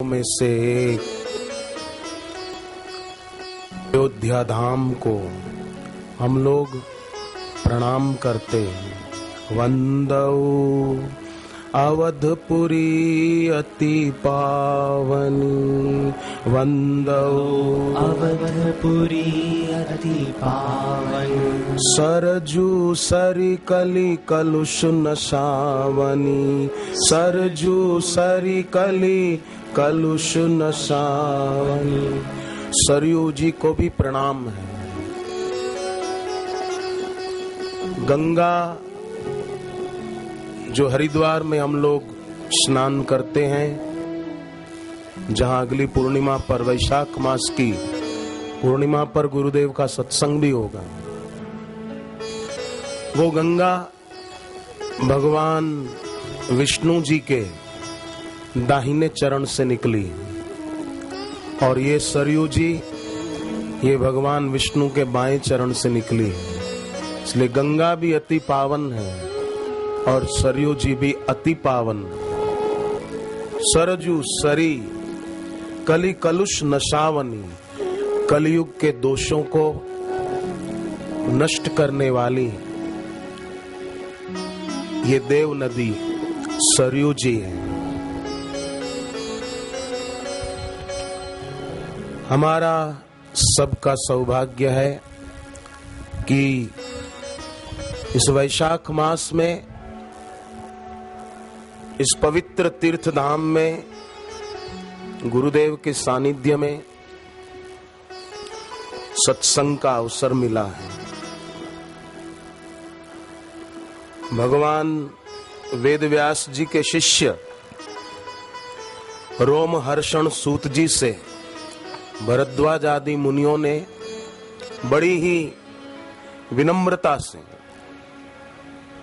में से एक अयोध्या धाम को हम लोग प्रणाम करते हैं। वंदौ अवधपुरी अति पावनी, वंदौ अवधपुरी अति पावनी, सरजू सरी कली कलुष नशावनी, सरजू सरी कली कलुष नशावनी। सरयू जी को भी प्रणाम है। गंगा जो हरिद्वार में हम लोग स्नान करते हैं, जहां अगली पूर्णिमा पर, वैशाख मास की पूर्णिमा पर गुरुदेव का सत्संग भी होगा, वो गंगा भगवान विष्णु जी के दाहिने चरण से निकली और ये सरयू जी ये भगवान विष्णु के बाएं चरण से निकली है। इसलिए गंगा भी अति पावन है और सरयू जी भी अति पावन। सरजू सरी कली कलुष नशावनी, कलयुग के दोषों को नष्ट करने वाली ये देव नदी सरयू जी है। हमारा सबका सौभाग्य है कि इस वैशाख मास में, इस पवित्र तीर्थ धाम में, गुरुदेव के सानिध्य में सत्संग का अवसर मिला है। भगवान वेदव्यास जी के शिष्य रोमहर्षण सूत जी से भरद्वाज आदि मुनियों ने बड़ी ही विनम्रता से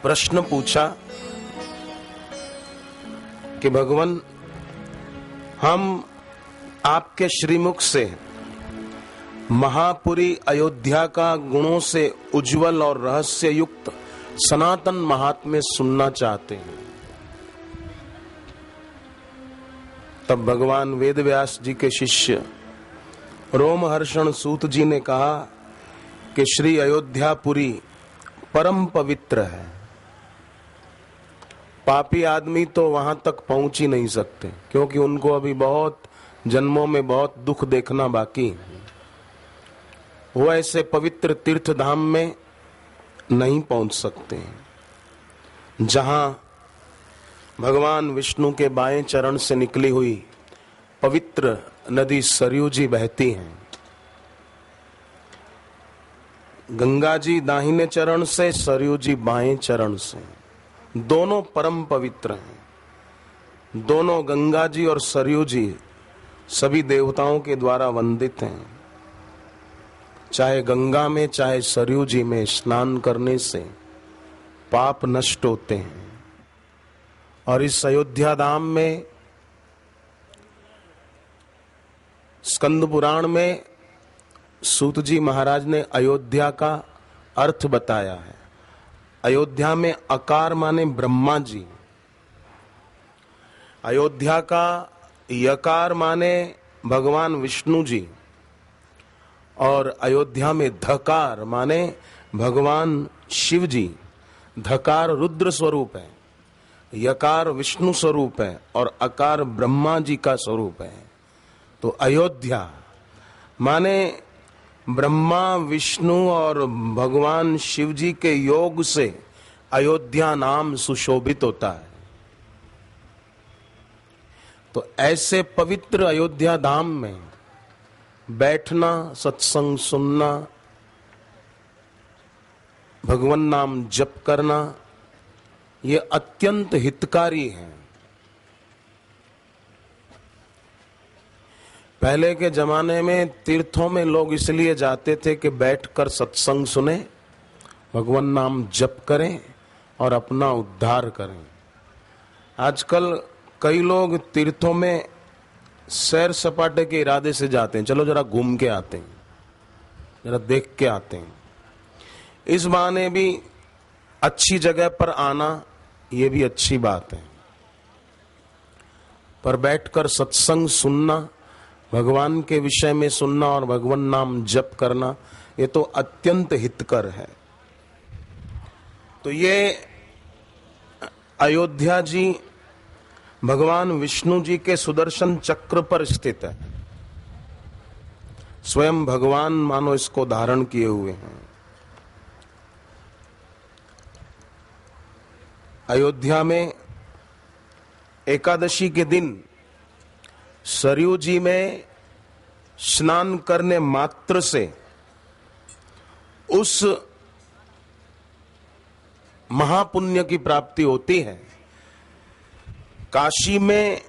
प्रश्न पूछा कि भगवान, हम आपके श्रीमुख से महापुरी अयोध्या का गुणों से उज्जवल और रहस्य युक्त सनातन महात्म्य सुनना चाहते हैं। तब भगवान वेदव्यास जी के शिष्य रोमहर्षण सूत जी ने कहा कि श्री अयोध्यापुरी परम पवित्र है, पापी आदमी तो वहां तक पहुंच ही नहीं सकते, क्योंकि उनको अभी बहुत जन्मों में बहुत दुख देखना बाकी है। वो ऐसे पवित्र तीर्थ धाम में नहीं पहुंच सकते जहां भगवान विष्णु के बाएं चरण से निकली हुई पवित्र नदी सरयू जी बहती हैं। गंगा जी दाहिने चरण से, सरयू जी बाएं चरण से, दोनों परम पवित्र हैं। दोनों गंगा जी और सरयू जी सभी देवताओं के द्वारा वंदित हैं। चाहे गंगा में चाहे सरयू जी में स्नान करने से पाप नष्ट होते हैं। और इस अयोध्या धाम में स्कंद पुराण में सूत जी महाराज ने अयोध्या का अर्थ बताया है। अयोध्या में अकार माने ब्रह्मा जी, अयोध्या का यकार माने भगवान विष्णु जी, और अयोध्या में धकार माने भगवान शिव जी। धकार रुद्र स्वरूप है, यकार विष्णु स्वरूप है और अकार ब्रह्मा जी का स्वरूप है। तो अयोध्या माने ब्रह्मा विष्णु और भगवान शिव जी के योग से अयोध्या नाम सुशोभित होता है। तो ऐसे पवित्र अयोध्या धाम में बैठना, सत्संग सुनना, भगवान नाम जप करना, ये अत्यंत हितकारी है। पहले के जमाने में तीर्थों में लोग इसलिए जाते थे कि बैठकर सत्संग सुने, भगवान नाम जप करें और अपना उद्धार करें। आजकल कई लोग तीर्थों में सैर सपाटे के इरादे से जाते हैं, चलो जरा घूम के आते हैं, जरा देख के आते हैं। इस बहाने भी अच्छी जगह पर आना ये भी अच्छी बात है। पर बैठकर सत्संग सुनना, भगवान के विषय में सुनना और भगवान नाम जप करना, ये तो अत्यंत हितकर है। तो ये अयोध्या जी भगवान विष्णु जी के सुदर्शन चक्र पर स्थित है। स्वयं भगवान मानो इसको धारण किए हुए हैं। अयोध्या में एकादशी के दिन सरयू जी में स्नान करने मात्र से उस महापुण्य की प्राप्ति होती है। काशी में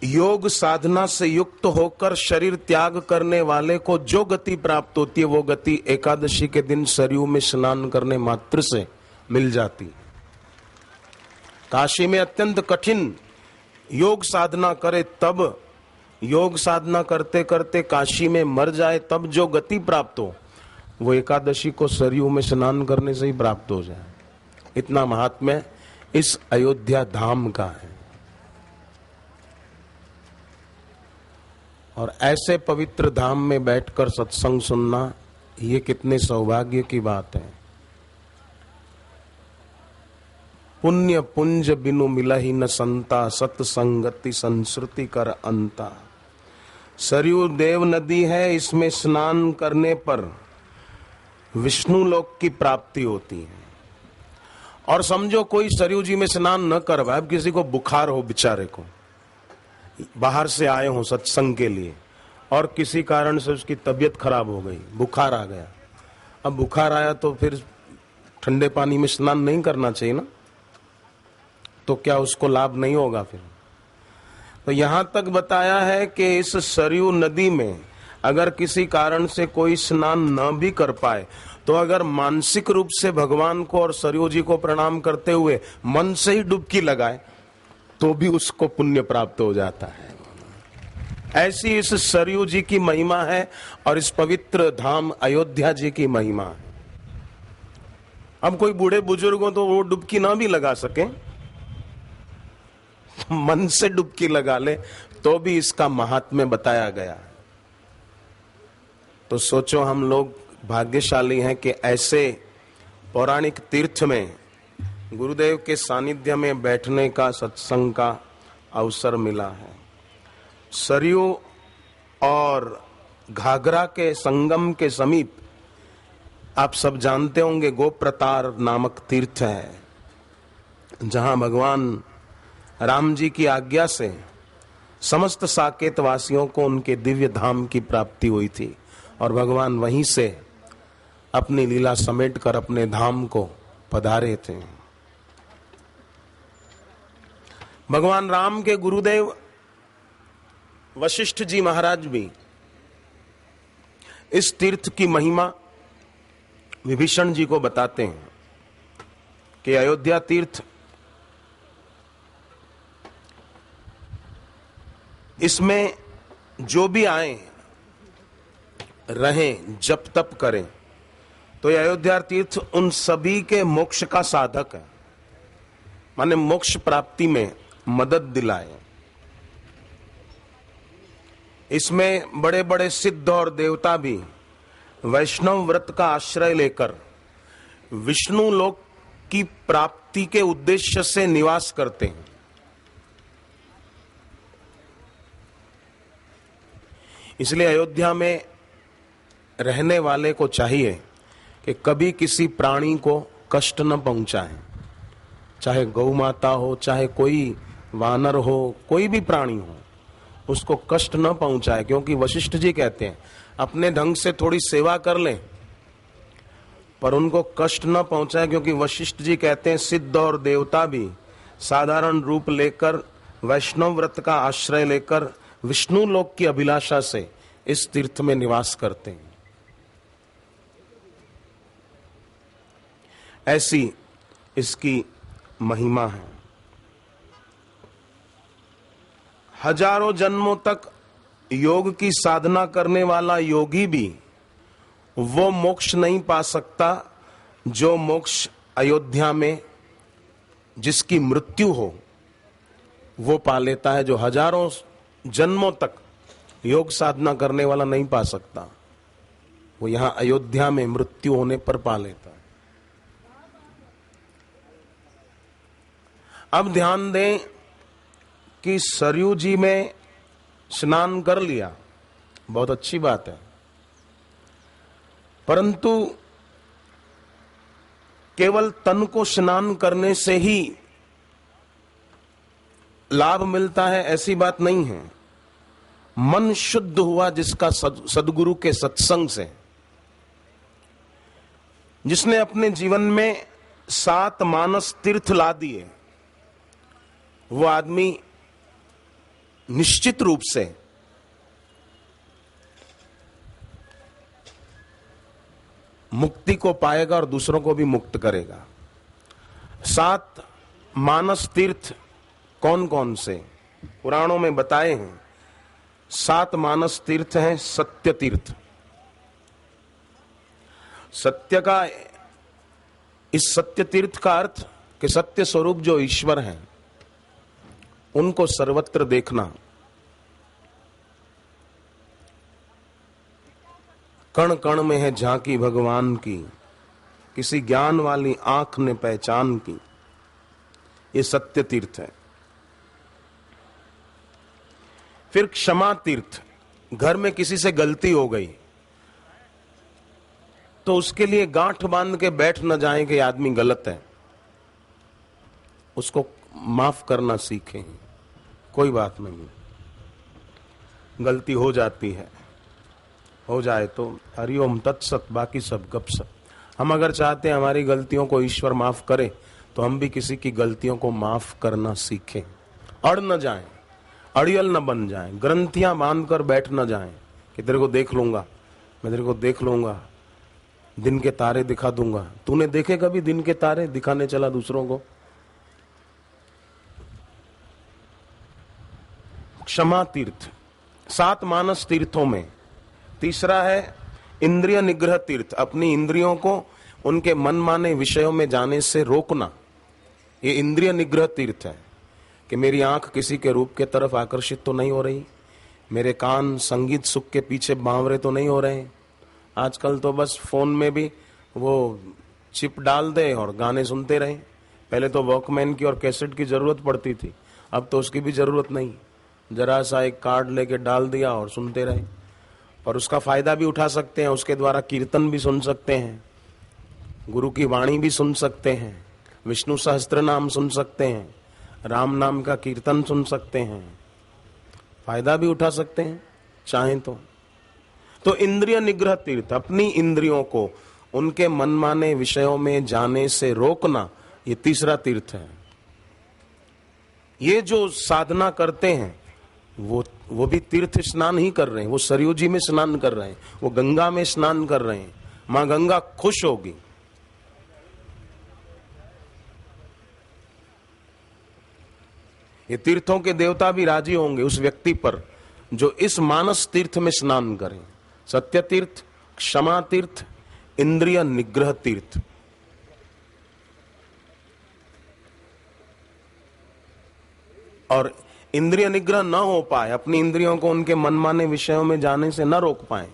योग साधना से युक्त होकर शरीर त्याग करने वाले को जो गति प्राप्त होती है, वो गति एकादशी के दिन सरयू में स्नान करने मात्र से मिल जाती। काशी में अत्यंत कठिन योग साधना करे, तब योग साधना करते करते काशी में मर जाए, तब जो गति प्राप्त हो, वो एकादशी को सरयू में स्नान करने से ही प्राप्त हो जाए। इतना महात्म्य इस अयोध्या धाम का है। और ऐसे पवित्र धाम में बैठकर सत्संग सुनना, ये कितने सौभाग्य की बात है। पुण्य पुंज बिनु मिलहि न संता, सत्संगति संस्कृति कर अंता। सरयू देव नदी है, इसमें स्नान करने पर विष्णु लोक की प्राप्ति होती है। और समझो कोई सरयू जी में स्नान न कर पाए, किसी को बुखार हो, बेचारे को बाहर से आए हो सत्संग के लिए और किसी कारण से उसकी तबीयत खराब हो गई, बुखार आ गया। अब बुखार आया तो फिर ठंडे पानी में स्नान नहीं करना चाहिए ना, तो क्या उसको लाभ नहीं होगा फिर? तो यहां तक बताया है कि इस सरयू नदी में अगर किसी कारण से कोई स्नान न भी कर पाए, तो अगर मानसिक रूप से भगवान को और सरयू जी को प्रणाम करते हुए मन से ही डुबकी लगाए, तो भी उसको पुण्य प्राप्त हो जाता है। ऐसी इस सरयू जी की महिमा है और इस पवित्र धाम अयोध्या जी की महिमा है। अब कोई बूढ़े बुजुर्ग हो तो वो डुबकी ना भी लगा सके, मन से डुबकी लगा ले, तो भी इसका महात्म्य बताया गया। तो सोचो हम लोग भाग्यशाली हैं कि ऐसे पौराणिक तीर्थ में गुरुदेव के सानिध्य में बैठने का, सत्संग का अवसर मिला है। सरयू और घाघरा के संगम के समीप आप सब जानते होंगे गोप्रतार नामक तीर्थ है, जहां भगवान राम जी की आज्ञा से समस्त साकेत वासियों को उनके दिव्य धाम की प्राप्ति हुई थी और भगवान वहीं से अपनी लीला समेटकर अपने धाम को पधारे थे। भगवान राम के गुरुदेव वशिष्ठ जी महाराज भी इस तीर्थ की महिमा विभीषण जी को बताते हैं कि अयोध्या तीर्थ, इसमें जो भी आए रहें, जप तप करें, तो ये अयोध्या तीर्थ उन सभी के मोक्ष का साधक है, माने मोक्ष प्राप्ति में मदद दिलाए। इसमें बड़े बड़े सिद्ध और देवता भी वैष्णव व्रत का आश्रय लेकर विष्णु लोक की प्राप्ति के उद्देश्य से निवास करते हैं। इसलिए अयोध्या में रहने वाले को चाहिए कि कभी किसी प्राणी को कष्ट न पहुंचाए, चाहे गौ माता हो, चाहे कोई वानर हो, कोई भी प्राणी हो, उसको कष्ट न पहुंचाए। क्योंकि वशिष्ठ जी कहते हैं अपने ढंग से थोड़ी सेवा कर लें पर उनको कष्ट न पहुंचाए, क्योंकि वशिष्ठ जी कहते हैं सिद्ध और देवता भी साधारण रूप लेकर, वैष्णव व्रत का आश्रय लेकर विष्णु लोक की अभिलाषा से इस तीर्थ में निवास करते हैं। ऐसी इसकी महिमा है। हजारों जन्मों तक योग की साधना करने वाला योगी भी वो मोक्ष नहीं पा सकता जो मोक्ष अयोध्या में जिसकी मृत्यु हो वो पा लेता है जो हजारों जन्मों तक योग साधना करने वाला नहीं पा सकता। वो यहां अयोध्या में मृत्यु होने पर पा लेता है। अब ध्यान दें कि सरयू जी में स्नान कर लिया, बहुत अच्छी बात है, परंतु केवल तन को स्नान करने से ही लाभ मिलता है ऐसी बात नहीं है। मन शुद्ध हुआ जिसका सद्गुरु के सत्संग से, जिसने अपने जीवन में 7 मानस तीर्थ ला दिए, वो आदमी निश्चित रूप से मुक्ति को पाएगा और दूसरों को भी मुक्त करेगा। 7 मानस तीर्थ कौन कौन से पुराणों में बताए हैं? 7 मानस तीर्थ हैं। सत्य तीर्थ, सत्य का, इस सत्य तीर्थ का अर्थ कि सत्य स्वरूप जो ईश्वर हैं उनको सर्वत्र देखना, कण कण में है झांकी भगवान की, किसी ज्ञान वाली आंख ने पहचान की, ये सत्य तीर्थ है। फिर क्षमा तीर्थ, घर में किसी से गलती हो गई तो उसके लिए गांठ बांध के बैठ न जाए कि आदमी गलत है, उसको माफ करना सीखें। कोई बात नहीं, गलती हो जाती है, हो जाए तो हरिओम तत्सत, बाकी सब गपसप। हम अगर चाहते हैं हमारी गलतियों को ईश्वर माफ करे तो हम भी किसी की गलतियों को माफ करना सीखें। अड़ न जाएं, अड़ियल न बन जाएं, ग्रंथियां बांधकर बैठ न जाएं कि तेरे को देख लूंगा, मैं तेरे को देख लूंगा, दिन के तारे दिखा दूंगा। तूने देखे कभी दिन के तारे? दिखाने चला दूसरों को। क्षमा तीर्थ 7 मानस तीर्थों में। तीसरा है इंद्रिय निग्रह तीर्थ, अपनी इंद्रियों को उनके मनमाने विषयों में जाने से रोकना। ये इंद्रिय निग्रह तीर्थ है कि मेरी आंख किसी के रूप के तरफ आकर्षित तो नहीं हो रही, मेरे कान संगीत सुख के पीछे बावरे तो नहीं हो रहे। आजकल तो बस फोन में भी वो चिप डाल दे और गाने सुनते रहे। पहले तो वॉकमैन की और कैसेट की जरूरत पड़ती थी, अब तो उसकी भी जरूरत नहीं, जरा सा एक कार्ड लेके डाल दिया और सुनते रहे। और उसका फायदा भी उठा सकते हैं, उसके द्वारा कीर्तन भी सुन सकते हैं, गुरु की वाणी भी सुन सकते हैं, विष्णु सहस्त्र नाम सुन सकते हैं, राम नाम का कीर्तन सुन सकते हैं, फायदा भी उठा सकते हैं चाहें तो इंद्रिय निग्रह तीर्थ, अपनी इंद्रियों को उनके मनमाने विषयों में जाने से रोकना, ये तीसरा तीर्थ है। ये जो साधना करते हैं वो भी तीर्थ स्नान ही कर रहे हैं। वो सरयू जी में स्नान कर रहे हैं, वो गंगा में स्नान कर रहे हैं। मां गंगा खुश होगी। ये तीर्थों के देवता भी राजी होंगे उस व्यक्ति पर जो इस मानस तीर्थ में स्नान करे। सत्य तीर्थ, क्षमा तीर्थ, इंद्रिय निग्रह तीर्थ। और इंद्रिय निग्रह न हो पाए, अपनी इंद्रियों को उनके मनमाने विषयों में जाने से न रोक पाए,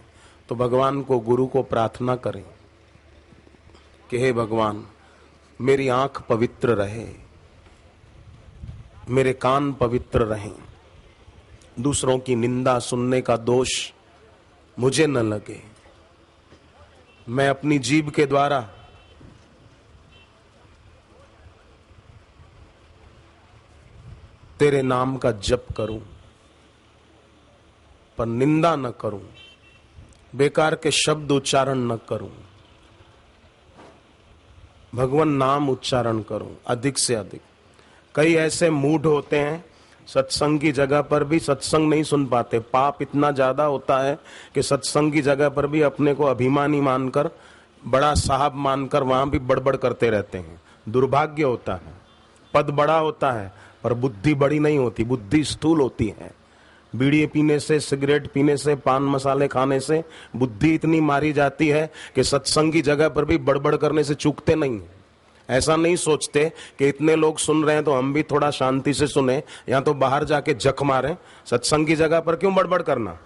तो भगवान को, गुरु को प्रार्थना करें कि हे भगवान, मेरी आंख पवित्र रहे, मेरे कान पवित्र रहें, दूसरों की निंदा सुनने का दोष मुझे न लगे, मैं अपनी जीभ के द्वारा तेरे नाम का जप करूं, पर निंदा न करूं, बेकार के शब्द उच्चारण न करूं, भगवान नाम उच्चारण करूं अधिक से अधिक। कई ऐसे मूड होते हैं सत्संग की जगह पर भी सत्संग नहीं सुन पाते। पाप इतना ज्यादा होता है कि सत्संग की जगह पर भी अपने को अभिमानी मानकर, बड़ा साहब मानकर वहां भी बड़बड़ करते रहते हैं। दुर्भाग्य होता है। पद बड़ा होता है पर बुद्धि बड़ी नहीं होती, बुद्धि स्थूल होती है। बीड़ी पीने से, सिगरेट पीने से, पान मसाले खाने से बुद्धि इतनी मारी जाती है कि सत्संग की जगह पर भी बड़बड़ करने से चूकते नहीं। ऐसा नहीं सोचते कि इतने लोग सुन रहे हैं तो हम भी थोड़ा शांति से सुने, या तो बाहर जाके जख मारें। सत्संग की जगह पर क्यों बड़बड़ करना,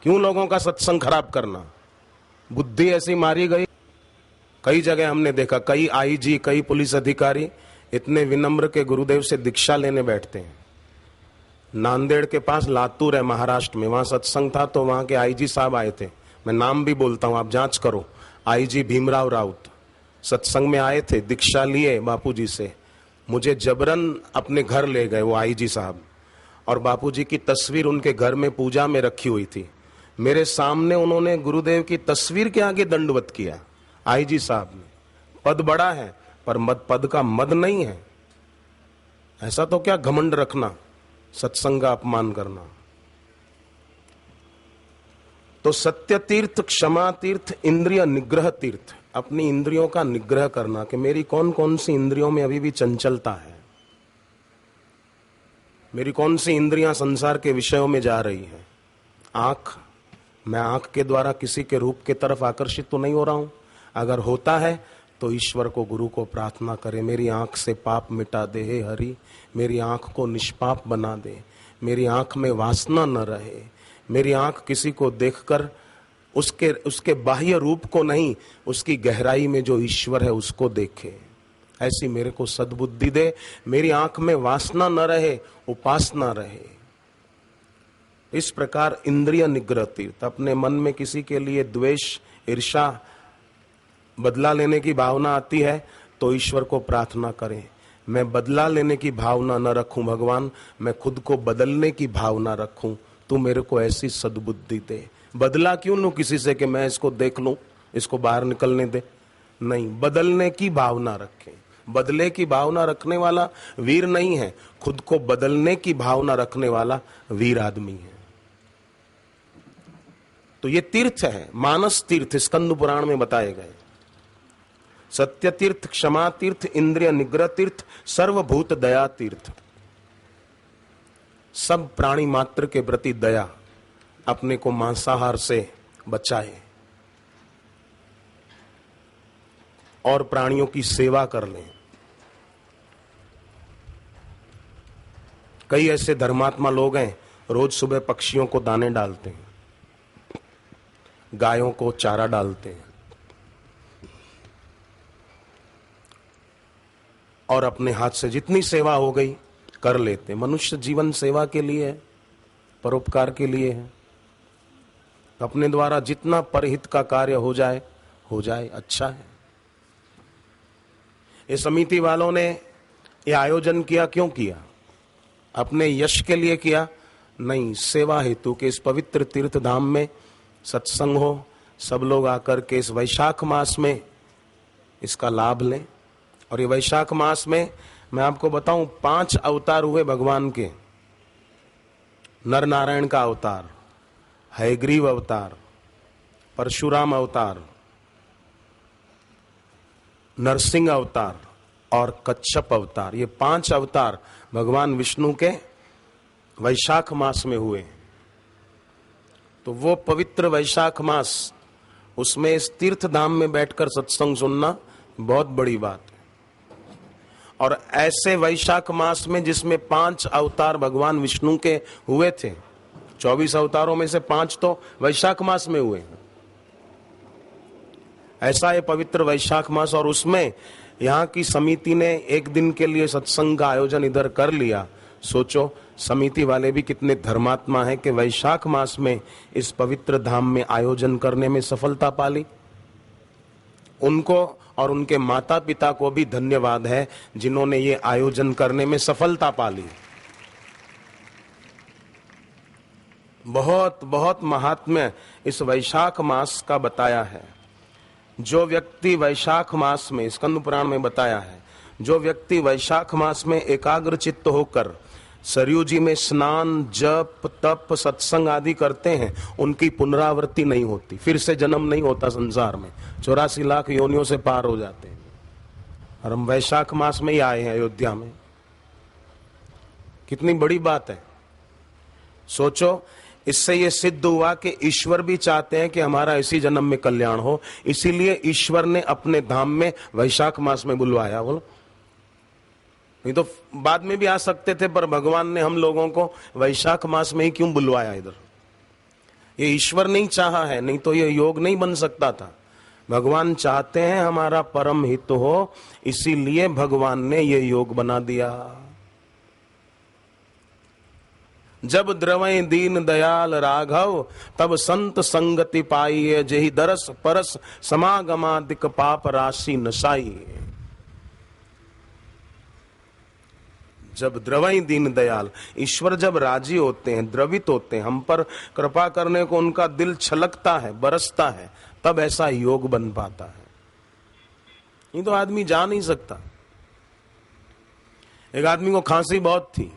क्यों लोगों का सत्संग खराब करना। बुद्धि ऐसी मारी गई। कई जगह हमने देखा, कई आईजी, कई पुलिस अधिकारी इतने विनम्र के गुरुदेव से दीक्षा लेने बैठते हैं। नांदेड़ के पास लातूर है महाराष्ट्र में, वहां सत्संग था तो वहां के आईजी साहब आए थे, मैं नाम भी बोलता हूं, आप जांच करो। आईजी भीमराव राउत सत्संग में आए थे, दीक्षा लिए बापूजी से, मुझे जबरन अपने घर ले गए वो आईजी साहब, और बापूजी की तस्वीर उनके घर में पूजा में रखी हुई थी। मेरे सामने उन्होंने गुरुदेव की तस्वीर के आगे दंडवत किया आईजी साहब ने। पद बड़ा है पर पद का मद नहीं है। ऐसा तो क्या घमंड रखना, सत्संग का अपमान करना। तो सत्य तीर्थ, क्षमा तीर्थ, इंद्रिय निग्रह तीर्थ, अपनी इंद्रियों का निग्रह करना कि मेरी कौन कौन सी इंद्रियों में अभी भी चंचलता है, मेरी कौन सी इंद्रियां संसार के विषयों में जा रही है। आंख, मैं आंख के द्वारा किसी के रूप के तरफ आकर्षित तो नहीं हो रहा हूं। अगर होता है तो ईश्वर को, गुरु को प्रार्थना करें, मेरी आंख से पाप मिटा दे हे हरि, मेरी आंख को निष्पाप बना दे, मेरी आंख में वासना न रहे, मेरी आंख किसी को देखकर उसके बाह्य रूप को नहीं, उसकी गहराई में जो ईश्वर है उसको देखे। ऐसी मेरे को सद्बुद्धि दे, मेरी आंख में वासना न रहे, उपासना रहे। इस प्रकार इंद्रिय निग्रह तीर्थ। अपने मन में किसी के लिए द्वेष, ईर्षा, बदला लेने की भावना आती है तो ईश्वर को प्रार्थना करें, मैं बदला लेने की भावना न रखूं भगवान, मैं खुद को बदलने की भावना रखूं, तू मेरे को ऐसी सद्बुद्धि दे। बदला क्यों लूं किसी से कि मैं इसको देख लूं, इसको बाहर निकलने दे, नहीं, बदलने की भावना रखें। बदले की भावना रखने वाला वीर नहीं है, खुद को बदलने की भावना रखने वाला वीर आदमी है। तो ये तीर्थ है, मानस तीर्थ स्कंद पुराण में बताए गए। सत्य तीर्थ, क्षमा तीर्थ, इंद्रिय निग्रह तीर्थ, सर्वभूत दया तीर्थ। सब प्राणी मात्र के प्रति दया, अपने को मांसाहार से बचाए और प्राणियों की सेवा कर लें। कई ऐसे धर्मात्मा लोग हैं, रोज सुबह पक्षियों को दाने डालते हैं, गायों को चारा डालते हैं और अपने हाथ से जितनी सेवा हो गई कर लेते हैं। मनुष्य जीवन सेवा के लिए है, परोपकार के लिए है। अपने द्वारा जितना परहित का कार्य हो जाए अच्छा है। ये समिति वालों ने ये आयोजन किया, क्यों किया? अपने यश के लिए किया? नहीं, सेवा हेतु के इस पवित्र तीर्थ धाम में सत्संग हो, सब लोग आकर के इस वैशाख मास में इसका लाभ लें। और ये वैशाख मास में मैं आपको बताऊं 5 अवतार हुए भगवान के। नर नारायण का अवतार, हयग्रीव अवतार, परशुराम अवतार, नरसिंह अवतार और कच्छप अवतार। ये 5 अवतार भगवान विष्णु के वैशाख मास में हुए। तो वो पवित्र वैशाख मास, उसमें इस तीर्थ धाम में बैठकर सत्संग सुनना बहुत बड़ी बात है। और ऐसे वैशाख मास में जिसमें 5 अवतार भगवान विष्णु के हुए थे, 24 अवतारों में से 5 तो वैशाख मास में हुए। ऐसा ये पवित्र वैशाख मास, और उसमें यहाँ की समिति ने एक दिन के लिए सत्संग का आयोजन इधर कर लिया। सोचो समिति वाले भी कितने धर्मात्मा हैं कि वैशाख मास में इस पवित्र धाम में आयोजन करने में सफलता पाली। उनको और उनके माता पिता को भी धन्यवाद है जिन्होंने ये आयोजन करने में सफलता पाली। बहुत बहुत महात्म्य इस वैशाख मास का बताया है। जो व्यक्ति वैशाख मास में, स्कंद पुराण में बताया है, जो व्यक्ति वैशाख मास में एकाग्र चित्त होकर सरयू जी में स्नान, जप, तप, सत्संग आदि करते हैं, उनकी पुनरावृत्ति नहीं होती, फिर से जन्म नहीं होता संसार में। 84 लाख योनियों से पार हो जाते हैं। और हम वैशाख मास में ही आए हैं अयोध्या में। कितनी बड़ी बात है। सोचो इससे ये सिद्ध हुआ कि ईश्वर भी चाहते हैं कि हमारा इसी जन्म में कल्याण हो, इसीलिए ईश्वर ने अपने धाम में वैशाख मास में बुलवाया। बोलो, नहीं तो बाद में भी आ सकते थे, पर भगवान ने हम लोगों को वैशाख मास में ही क्यों बुलवाया इधर? ये ईश्वर नहीं चाहा है, नहीं तो ये योग नहीं बन सकता था। भगवान चाहते हैं हमारा परम हित हो, इसीलिए भगवान ने ये योग बना दिया। जब द्रवै दीन दयाल राघव, तब संत संगति पाई, जेहि दरस परस समागमादिक पाप राशि नसाई। जब द्रवै दीन दयाल, ईश्वर जब राजी होते हैं, द्रवित होते हैं, हम पर कृपा करने को उनका दिल छलकता है, बरसता है, तब ऐसा योग बन पाता है। नहीं तो आदमी जा नहीं सकता। एक आदमी को खांसी बहुत थी,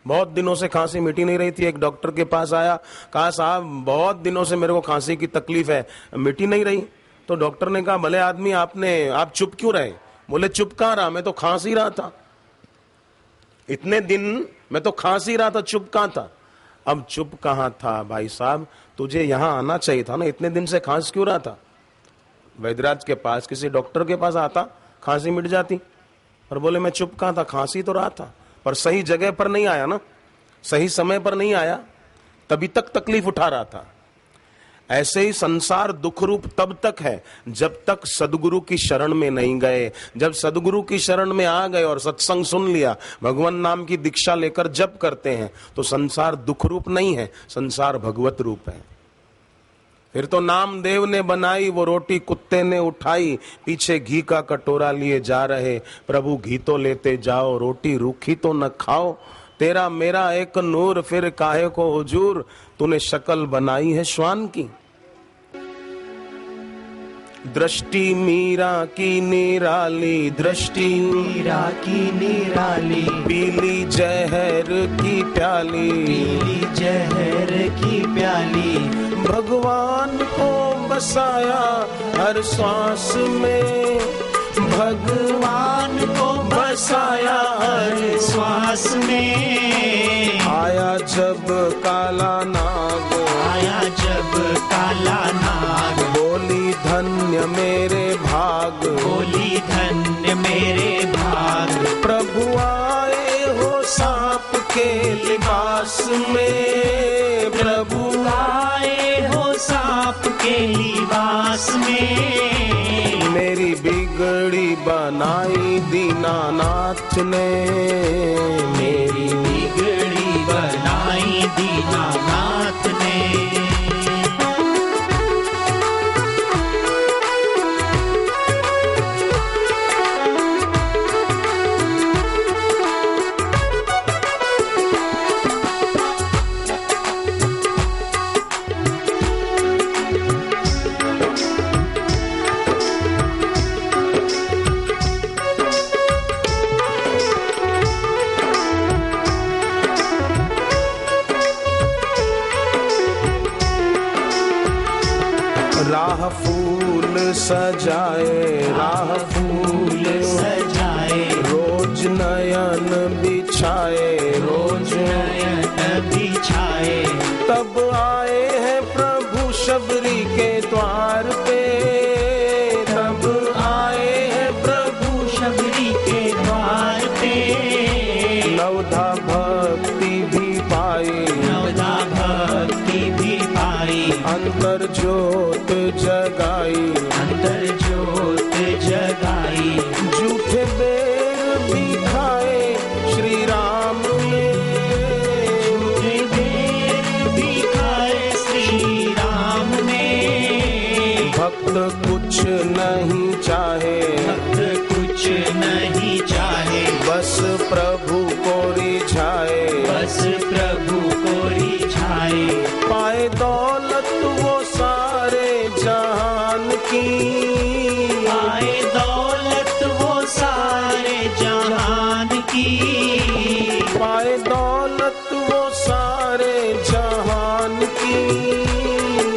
बहुत दिनों से खांसी मिटी नहीं रही थी। एक डॉक्टर के पास आया, कहा साहब बहुत दिनों से मेरे को खांसी की तकलीफ है, मिटी नहीं रही। तो डॉक्टर ने कहा भले आदमी आप चुप क्यों रहे? बोले चुप कहाँ रहा, मैं तो खांस ही रहा था, इतने दिन मैं तो खांस ही रहा था, चुप कहाँ था? अब चुप कहाँ था भाई साहब, तुझे यहां आना चाहिए था ना, इतने दिन से खांस क्यों रहा था? वैद्यराज के पास, किसी डॉक्टर के पास आता, खांसी मिट जाती। और बोले मैं चुप कहाँ था, खांसी तो रहा था, पर सही जगह पर नहीं आया ना, सही समय पर नहीं आया, तभी तक तकलीफ उठा रहा था। ऐसे ही संसार दुख रूप तब तक है जब तक सदगुरु की शरण में नहीं गए। जब सदगुरु की शरण में आ गए और सत्संग सुन लिया, भगवान नाम की दीक्षा लेकर जप करते हैं, तो संसार दुख रूप नहीं है, संसार भगवत रूप है। फिर तो नामदेव ने बनाई वो रोटी, कुत्ते ने उठाई, पीछे घी का कटोरा लिए जा रहे, प्रभु घी तो लेते जाओ, रोटी रूखी तो न खाओ, तेरा मेरा एक नूर, फिर काहे को हुजूर, तूने शक्ल बनाई है श्वान की। दृष्टि मीरा की निराली, दृष्टि मीरा की निराली, पीली जहर की प्याली, पीली जहर की प्याली, भगवान को बसाया हर श्वास में, भगवान को बसाया हर श्वास में। आया जब काला नाग, आया जब काला नाग, बोली धन्य मेरे भाग, बोली धन्य मेरे भाग, प्रभु आए हो सांप के लिबास में, प्रभु आए हो सांप के लिबास में। मेरी बिगड़ी बनाई दीनानाथ ने, मेरी बिगड़ी बनाई दीनानाथ ने। राह फूल सजाए, राह फूल सजाए, रोज नयन बिछाए, रोज नयन बिछाए, तब आए हैं प्रभु शबरी के द्वार पे, तब आए हैं प्रभु शबरी के द्वार पे। नवधा भक्ति भी पाई, नवधा भक्ति भी पाई, अंतर ज्योत जगाई, अंतर ज्योत जगाई, झूठे बेर भी खाए श्री राम ने, झूठे बेर भी खाए श्री राम ने। भक्त कुछ नहीं चाहे, भक्त कुछ नहीं चाहे, बस प्रभु को रिझाए, बस प्रभु को रिझाए। पाए दौलत वो सारे जहान की, पाए दौलत वो सारे जहान की, पाए दौलत वो सारे जहान की,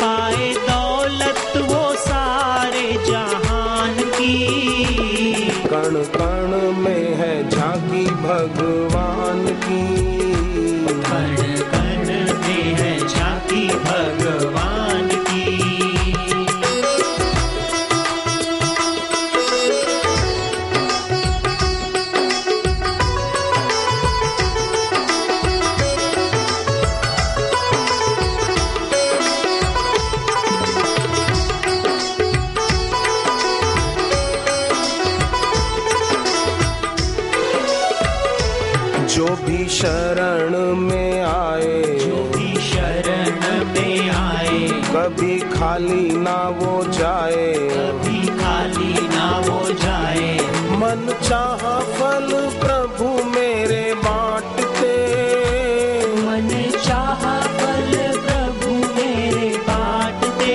पाए दौलत वो सारे जहान की। कण कण में है झांकी भगवान की, कण कण में है झांकी जो भी शरण में आए, जो भी शरण में आए, कभी खाली ना वो जाए, कभी खाली ना वो जाए। मन चाहा फल प्रभु मेरे बांटते, मन चाहा फल प्रभु मेरे बांटते।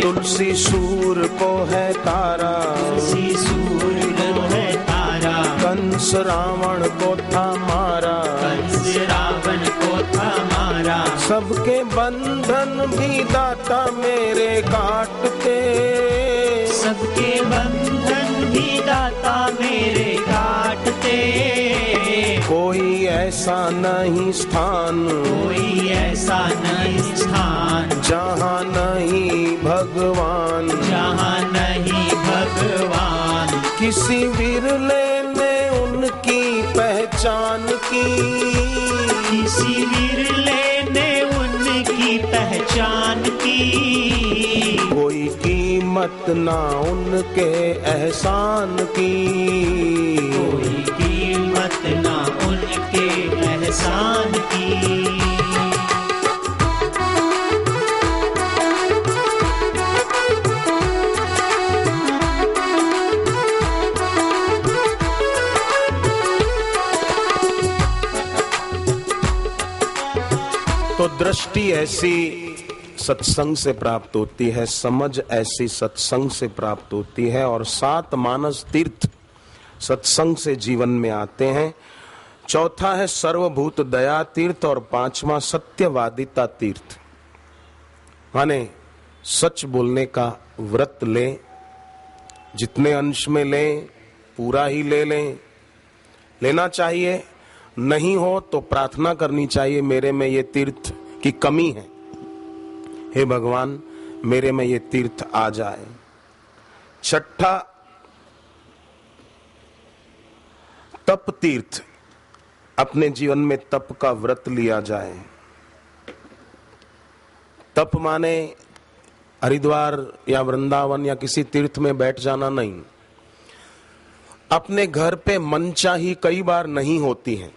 तुलसी सूर को है तारा, तुलसी सूर को है तारा, कंस रावण को था मारा, कंस रावण को था मारा। सबके बंधन भी दाता मेरे काटते, सबके बंधन भी दाता मेरे काटते। कोई ऐसा नहीं स्थान, कोई ऐसा नहीं स्थान, जहाँ नहीं भगवान, जहाँ नहीं भगवान। किसी विरले ने उनकी पहचान की, किसी विरले ने उनकी पहचान की। कोई कीमत ना उनके एहसान की, कोई कीमत ना उनके एहसान की। तो दृष्टि ऐसी सत्संग से प्राप्त होती है, समझ ऐसी सत्संग से प्राप्त होती है, और 7 मानस तीर्थ सत्संग से जीवन में आते हैं। चौथा है सर्वभूत दया तीर्थ, और 5वां सत्यवादिता तीर्थ, माने सच बोलने का व्रत ले, जितने अंश में ले पूरा ही ले लें, लेना चाहिए। नहीं हो तो प्रार्थना करनी चाहिए, मेरे में ये तीर्थ की कमी है, हे भगवान मेरे में ये तीर्थ आ जाए। छठा तप तीर्थ, अपने जीवन में तप का व्रत लिया जाए। तप माने हरिद्वार या वृंदावन या किसी तीर्थ में बैठ जाना नहीं। अपने घर पे मनचाही कई बार नहीं होती है,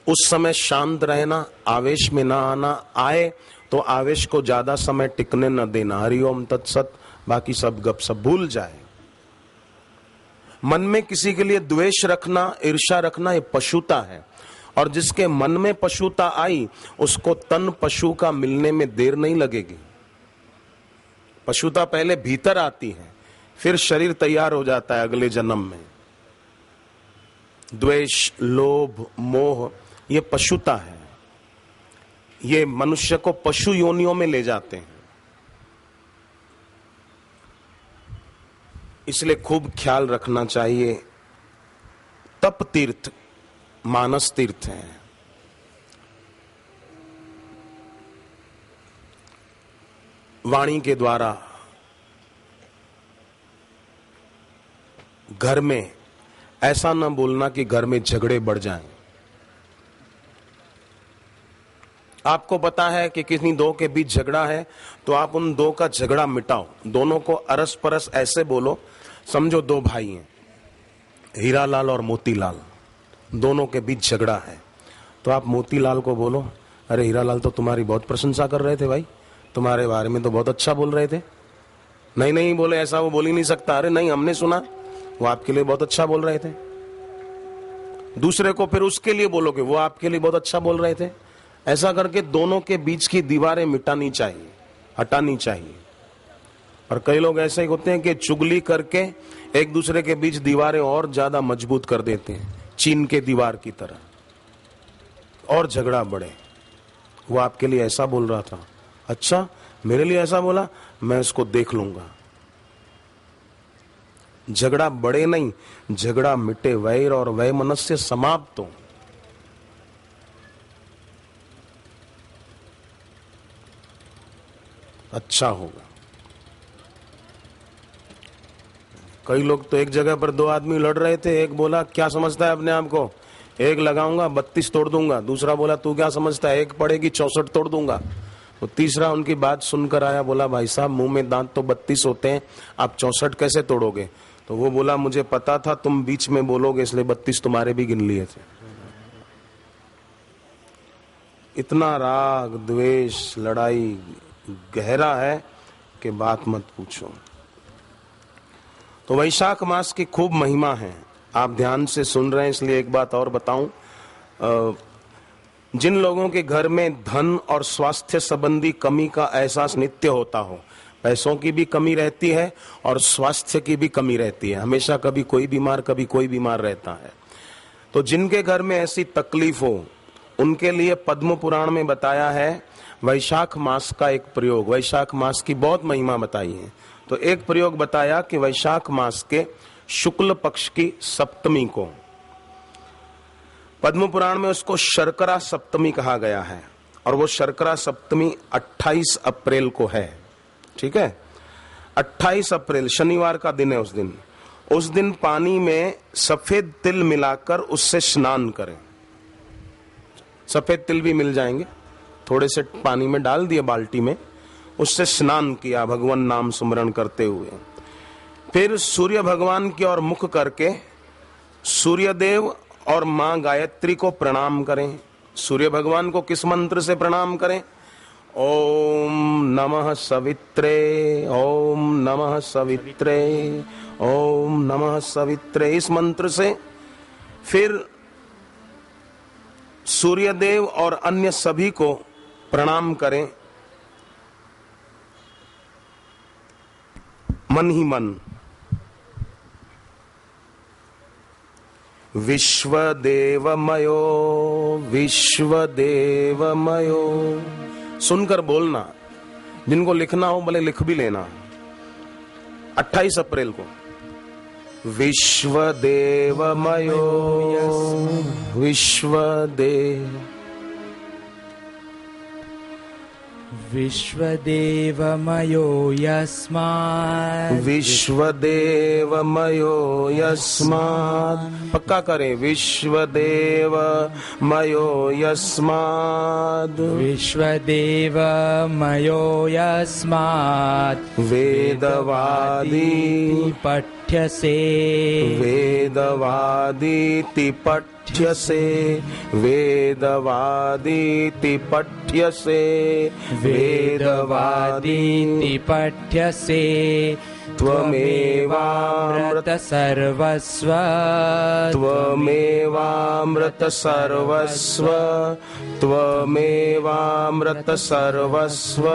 उस समय शांत रहना, आवेश में ना आना, आए तो आवेश को ज्यादा समय टिकने न देना। हरिओम तत्सत, बाकी सब गपशप भूल जाए। मन में किसी के लिए द्वेष रखना, ईर्ष्या रखना, ये पशुता है, और जिसके मन में पशुता आई उसको तन पशु का मिलने में देर नहीं लगेगी। पशुता पहले भीतर आती है, फिर शरीर तैयार हो जाता है अगले जन्म में। द्वेष, लोभ, मोह ये पशुता है, ये मनुष्य को पशु योनियों में ले जाते हैं। इसलिए खूब ख्याल रखना चाहिए। तप तीर्थ मानस तीर्थ है। वाणी के द्वारा घर में ऐसा न बोलना कि घर में झगड़े बढ़ जाएं। आपको पता है कि किसी दो के बीच झगड़ा है तो आप उन दो का झगड़ा मिटाओ, दोनों को अरस परस ऐसे बोलो, समझो दो भाई हैं, हीरालाल और मोतीलाल, दोनों के बीच झगड़ा है, तो आप मोतीलाल को बोलो, अरे हीरालाल तो तुम्हारी बहुत प्रशंसा कर रहे थे भाई, तुम्हारे बारे में तो बहुत अच्छा बोल रहे थे। नहीं नहीं बोले, ऐसा वो बोल ही नहीं सकता। अरे नहीं, हमने सुना वो आपके लिए बहुत अच्छा बोल रहे थे। दूसरे को फिर उसके लिए बोलोगे, वो आपके लिए बहुत अच्छा बोल रहे थे। ऐसा करके दोनों के बीच की दीवारें मिटानी चाहिए, हटानी चाहिए। और कई लोग ऐसे ही होते हैं कि चुगली करके एक दूसरे के बीच दीवारें और ज्यादा मजबूत कर देते हैं, चीन के दीवार की तरह, और झगड़ा बढ़े। वो आपके लिए ऐसा बोल रहा था, अच्छा मेरे लिए ऐसा बोला, मैं इसको देख लूंगा। झगड़ा बढ़े नहीं, झगड़ा मिटे, वैर और वैमनस्य समाप्त हो। अच्छा होगा। कई लोग तो एक जगह पर दो आदमी लड़ रहे थे, एक बोला क्या समझता है अपने आप को, एक लगाऊंगा 32 तोड़ दूंगा। दूसरा बोला तू क्या समझता है, एक पड़ेगी 64 तोड़ दूंगा। तो तीसरा उनकी बात सुनकर आया, बोला भाई साहब मुंह में दांत तो 32 होते हैं, आप 64 कैसे तोड़ोगे। तो वो बोला मुझे पता था तुम बीच में बोलोगे, इसलिए 32 तुम्हारे भी गिन लिए थे। इतना राग द्वेष लड़ाई गहरा है कि बात मत पूछो। तो वैशाख मास की खूब महिमा है। आप ध्यान से सुन रहे हैं इसलिए एक बात और बताऊं, जिन लोगों के घर में धन और स्वास्थ्य संबंधी कमी का एहसास नित्य होता हो, पैसों की भी कमी रहती है और स्वास्थ्य की भी कमी रहती है, हमेशा कभी कोई बीमार कभी कोई बीमार रहता है, तो जिनके घर में ऐसी तकलीफ हो उनके लिए पद्म पुराण में बताया है वैशाख मास का एक प्रयोग। वैशाख मास की बहुत महिमा बताई है। तो एक प्रयोग बताया कि वैशाख मास के शुक्ल पक्ष की सप्तमी को, पद्म पुराण में उसको शर्करा सप्तमी कहा गया है, और वो शर्करा सप्तमी 28 अप्रैल को है। ठीक है, 28 अप्रैल शनिवार का दिन है। उस दिन पानी में सफेद तिल मिलाकर उससे स्नान करें। सफेद तिल भी मिल जाएंगे, थोड़े से पानी में डाल दिए बाल्टी में, उससे स्नान किया भगवान नाम सुमरण करते हुए। फिर सूर्य भगवान की ओर मुख करके सूर्यदेव और मां गायत्री को प्रणाम करें। सूर्य भगवान को किस मंत्र से प्रणाम करें? ओम नमः सवित्रे, ओम नमः सवित्रे, ओम नमः सवित्रे, इस मंत्र से। फिर सूर्यदेव और अन्य सभी को प्रणाम करें मन ही मन। विश्वदेवमयो विश्वदेवमयो, सुनकर बोलना। जिनको लिखना हो भले लिख भी लेना। 28 अप्रैल को विश्वदेवमयो विश्वदेव विश्वदेवमयो यस्मात् विश्वदेवमयो यस्मात्, पक्का करें, विश्वदेवमयो यस्मात् विश्वदेवमयो यस्मात् वेदवादी पठ्यसे वेदवादीति पठ्यसे वेदवादीति पठ्यसे वेदवादीति पठ्यसे त्वमेवामृत सर्वस्व त्वमेवामृत सर्वस्व त्वमेवामृत सर्वस्व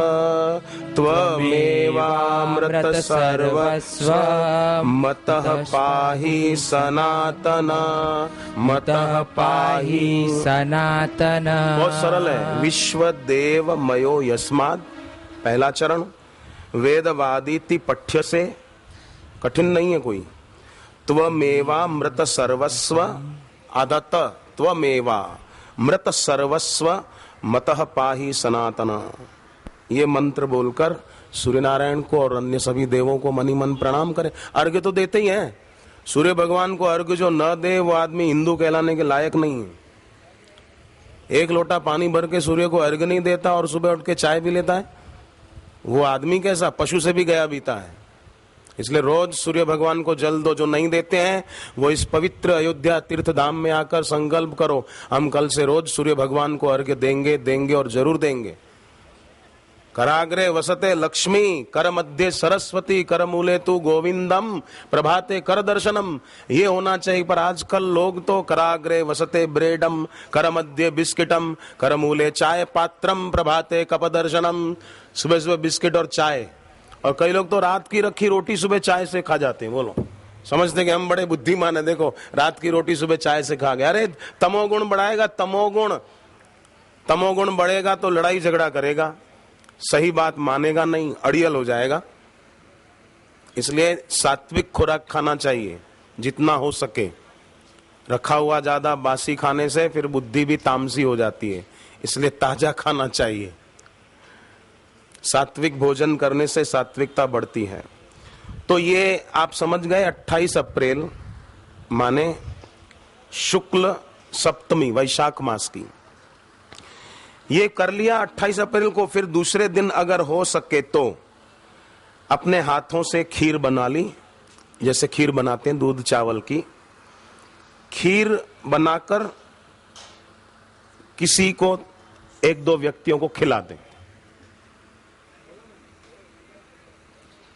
त्वमेवामृत सर्वस्व मतः पाहि सनातन मतः पाहि सनातन। बहुत सरल है। विश्वदेवमयो यस्मात् पहला चरण, वेदवादीति पठ्य से, कठिन नहीं है कोई। त्वमेवा मृत सर्वस्व आदत त्वमेवा मृत सर्वस्व मतः पाहि सनातन, ये मंत्र बोलकर सूर्य नारायण को और अन्य सभी देवों को मनी मन प्रणाम करें। अर्घ्य तो देते ही हैं। सूर्य भगवान को अर्घ्य जो न दे वो आदमी हिंदू कहलाने के लायक नहीं है। एक लोटा पानी भर के सूर्य को अर्घ्य नहीं देता और सुबह उठ के चाय भी लेता है, वो आदमी कैसा, पशु से भी गया बीता है। इसलिए रोज सूर्य भगवान को जल दो। जो नहीं देते हैं वो इस पवित्र अयोध्या तीर्थ धाम में आकर संकल्प करो, हम कल से रोज सूर्य भगवान को अर्घ्य देंगे देंगे और जरूर देंगे। कराग्रे वसते लक्ष्मी कर मध्य सरस्वती कर मूले तू गोविंदम प्रभाते कर दर्शनम, ये होना चाहिए। पर आजकल लोग तो कराग्रे वसते ब्रेडम कर मध्य बिस्किटम कर मूले चाय पात्रम प्रभाते कप दर्शनम, सुबह सुबह बिस्किट और चाय। और कई लोग तो रात की रखी रोटी सुबह चाय से खा जाते हैं। बोलो, समझते कि हम बड़े बुद्धिमान है, देखो रात की रोटी सुबह चाय से खा गए। अरे तमोगुण बढ़ाएगा, तमोगुण बढ़ेगा तो लड़ाई झगड़ा करेगा, सही बात मानेगा नहीं, अड़ियल हो जाएगा। इसलिए सात्विक खुराक खाना चाहिए जितना हो सके। रखा हुआ ज्यादा बासी खाने से फिर बुद्धि भी तामसी हो जाती है, इसलिए ताजा खाना चाहिए। सात्विक भोजन करने से सात्विकता बढ़ती है। तो ये आप समझ गए 28 अप्रैल माने शुक्ल सप्तमी वैशाख मास की। ये कर लिया 28 अप्रैल को। फिर दूसरे दिन अगर हो सके तो अपने हाथों से खीर बना ली, जैसे खीर बनाते हैं दूध चावल की। खीर बनाकर किसी को एक दो व्यक्तियों को खिला दें,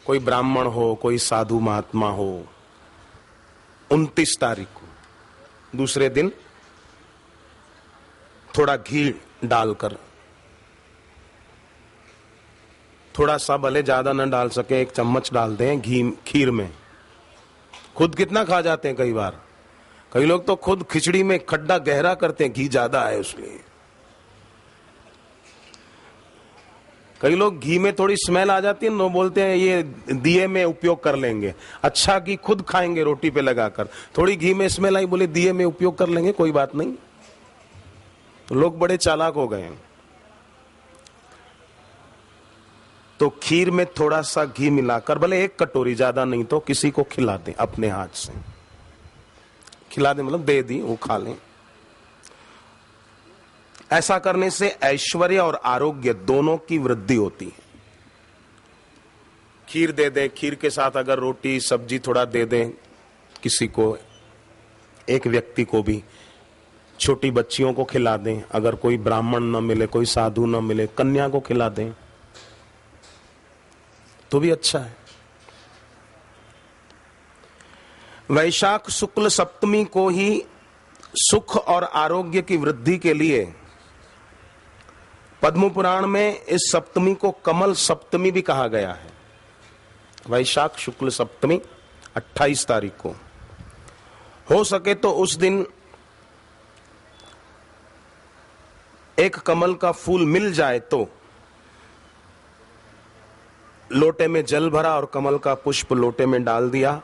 कोई ब्राह्मण हो, कोई साधु महात्मा हो। 29 तारीख को दूसरे दिन थोड़ा घी डालकर, थोड़ा सा, भले ज्यादा न डाल सके, 1 चम्मच डाल दें घी खीर में। खुद कितना खा जाते हैं कई बार, कई लोग तो खुद खिचड़ी में खड्डा गहरा करते हैं, घी ज्यादा है उसलिए। कई लोग घी में थोड़ी स्मेल आ जाती है, वो बोलते हैं ये दिए में उपयोग कर लेंगे। अच्छा घी खुद खाएंगे रोटी पे लगाकर, थोड़ी घी में स्मेल आई, बोले दिए में उपयोग कर लेंगे, कोई बात नहीं। तो लोग बड़े चालाक हो गए हैं। तो खीर में थोड़ा सा घी मिलाकर, भले 1 कटोरी, ज्यादा नहीं, तो किसी को खिला दें, अपने हाथ से खिला दें, मतलब दे दी, वो खा लें। ऐसा करने से ऐश्वर्य और आरोग्य दोनों की वृद्धि होती है। खीर दे दें, खीर के साथ अगर रोटी सब्जी थोड़ा दे दें किसी को, एक व्यक्ति को भी, छोटी बच्चियों को खिला दें, अगर कोई ब्राह्मण न मिले, कोई साधु न मिले, कन्या को खिला दें तो भी अच्छा है। वैशाख शुक्ल सप्तमी को ही सुख और आरोग्य की वृद्धि के लिए पद्म पुराण में इस सप्तमी को कमल सप्तमी भी कहा गया है। वैशाख शुक्ल सप्तमी 28 तारीख को, हो सके तो उस दिन एक कमल का फूल मिल जाए तो लोटे में जल भरा और कमल का पुष्प लोटे में डाल दिया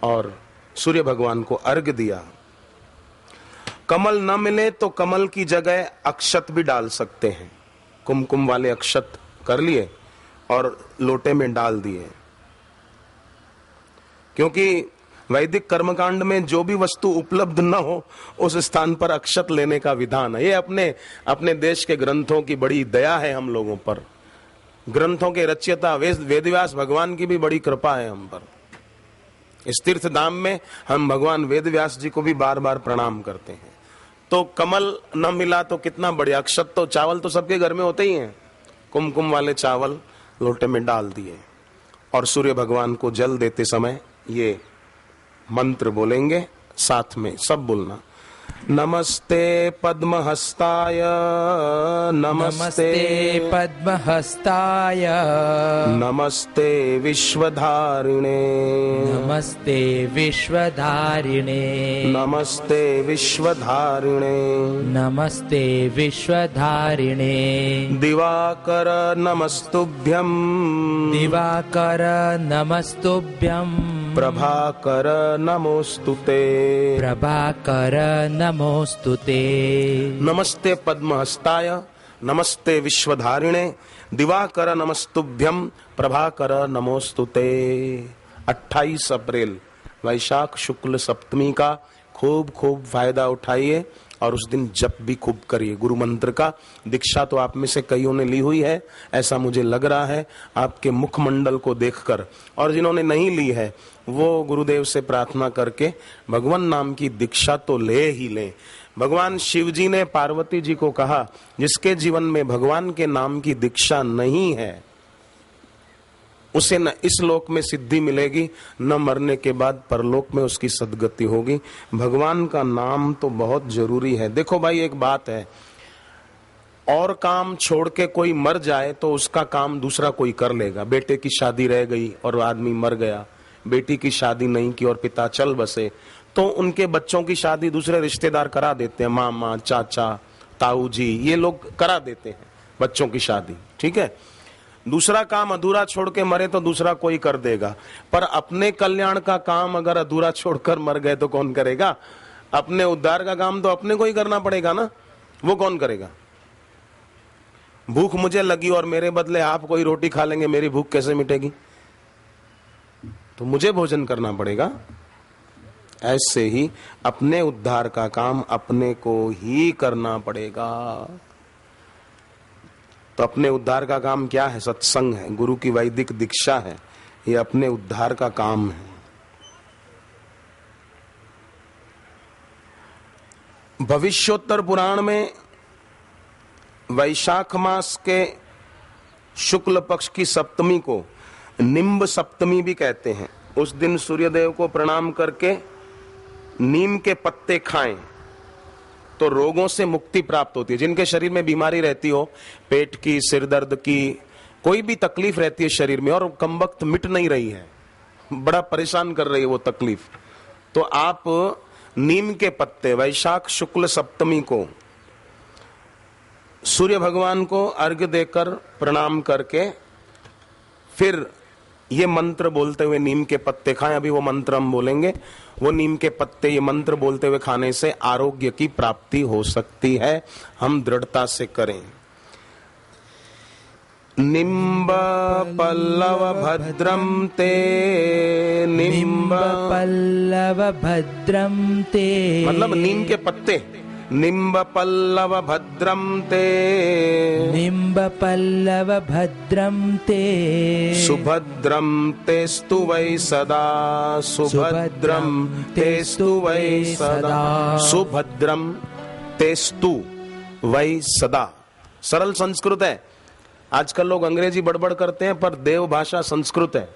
और सूर्य भगवान को अर्घ्य दिया। कमल न मिले तो कमल की जगह अक्षत भी डाल सकते हैं, कुमकुम वाले अक्षत कर लिए और लोटे में डाल दिए। क्योंकि वैदिक कर्मकांड में जो भी वस्तु उपलब्ध न हो उस स्थान पर अक्षत लेने का विधान है। ये अपने देश के ग्रंथों की बड़ी दया है हम लोगों पर। ग्रंथों के रचयिता वेदव्यास भगवान की भी बड़ी कृपा है हम पर। इस तीर्थ धाम में हम भगवान वेदव्यास जी को भी बार बार प्रणाम करते हैं। तो कमल न मिला तो कितना बढ़िया, अक्षत तो, चावल तो सबके घर में होते ही हैं, कुमकुम वाले चावल लोटे में डाल दिए और सूर्य भगवान को जल देते समय ये मंत्र बोलेंगे, साथ में सब बोलना। नमस्ते पद्महस्ताय, नमस्ते पद्महस्ताय, नमस्ते विश्वधारिणे, नमस्ते विश्वधारिणे, नमस्ते विश्वधारिणे, नमस्ते विश्वधारिणे। दिवाकर नमस्तुभ्यं, दिवाकर नमस्तुभ्यं, प्रभाकर नमोस्तुते, प्रभाकर नमोस्तुते। नमस्ते पद्महस्ताय, नमस्ते विश्वधारिणे, दिवाकर नमस्तुभ्यं, प्रभाकर नमोस्तुते। 28 अप्रैल वैशाख शुक्ल सप्तमी का खूब खूब फायदा उठाइए और उस दिन जप भी खूब करिए। गुरु मंत्र का दीक्षा तो आप में से कईयों ने ली हुई है, ऐसा मुझे लग रहा है आपके मुखमंडल को देखकर, और जिन्होंने नहीं ली है वो गुरुदेव से प्रार्थना करके भगवान नाम की दीक्षा तो ले ही लें। भगवान शिव जी ने पार्वती जी को कहा, जिसके जीवन में भगवान के नाम की दीक्षा नहीं है उसे न इस लोक में सिद्धि मिलेगी, न मरने के बाद परलोक में उसकी सद्गति होगी। भगवान का नाम तो बहुत जरूरी है। देखो भाई, एक बात है, और काम छोड़ के कोई मर जाए तो उसका काम दूसरा कोई कर लेगा। बेटे की शादी रह गई और आदमी मर गया, बेटी की शादी नहीं की और पिता चल बसे, तो उनके बच्चों की शादी दूसरे रिश्तेदार करा देते हैं, मामा, चाचा, ताऊ जी, ये लोग करा देते हैं बच्चों की शादी, ठीक है। दूसरा काम अधूरा छोड़ के मरे तो दूसरा कोई कर देगा, पर अपने कल्याण का काम अगर अधूरा छोड़कर मर गए तो कौन करेगा? अपने उद्धार का काम तो अपने को ही करना पड़ेगा ना, वो कौन करेगा? भूख मुझे लगी और मेरे बदले आप कोई रोटी खा लेंगे, मेरी भूख कैसे मिटेगी? तो मुझे भोजन करना पड़ेगा। ऐसे ही अपने उद्धार का काम अपने को ही करना पड़ेगा। तो अपने उद्धार का काम क्या है? सत्संग है, गुरु की वैदिक दीक्षा है, ये अपने उद्धार का काम है। भविष्योत्तर पुराण में वैशाख मास के शुक्ल पक्ष की सप्तमी को निम्ब सप्तमी भी कहते हैं। उस दिन सूर्यदेव को प्रणाम करके नीम के पत्ते खाएं तो रोगों से मुक्ति प्राप्त होती है। जिनके शरीर में बीमारी रहती हो, पेट की, सिर दर्द की, कोई भी तकलीफ रहती है शरीर में और कम वक्त मिट नहीं रही है, बड़ा परेशान कर रही है वो तकलीफ, तो आप नीम के पत्ते वैशाख शुक्ल सप्तमी को सूर्य भगवान को अर्घ्य देकर प्रणाम करके फिर ये मंत्र बोलते हुए नीम के पत्ते खाएं। अभी वो मंत्र हम बोलेंगे, वो नीम के पत्ते ये मंत्र बोलते हुए खाने से आरोग्य की प्राप्ति हो सकती है। हम दृढ़ता से करें। निम्ब पल्लव भद्रम ते, निम्ब पल्लव भद्रम ते, मतलब नीम के पत्ते, निम्ब पल्लव भद्रम ते, निम्ब पल्लव भद्रम ते, सुभद्रम तेस्तु वै सदा, सुभद्रम तेस्तु वै सदा, सुभद्रम तेस्तु वै सदा। सरल संस्कृत है। आजकल लोग अंग्रेजी बड़बड़ करते हैं, पर देव भाषा संस्कृत है,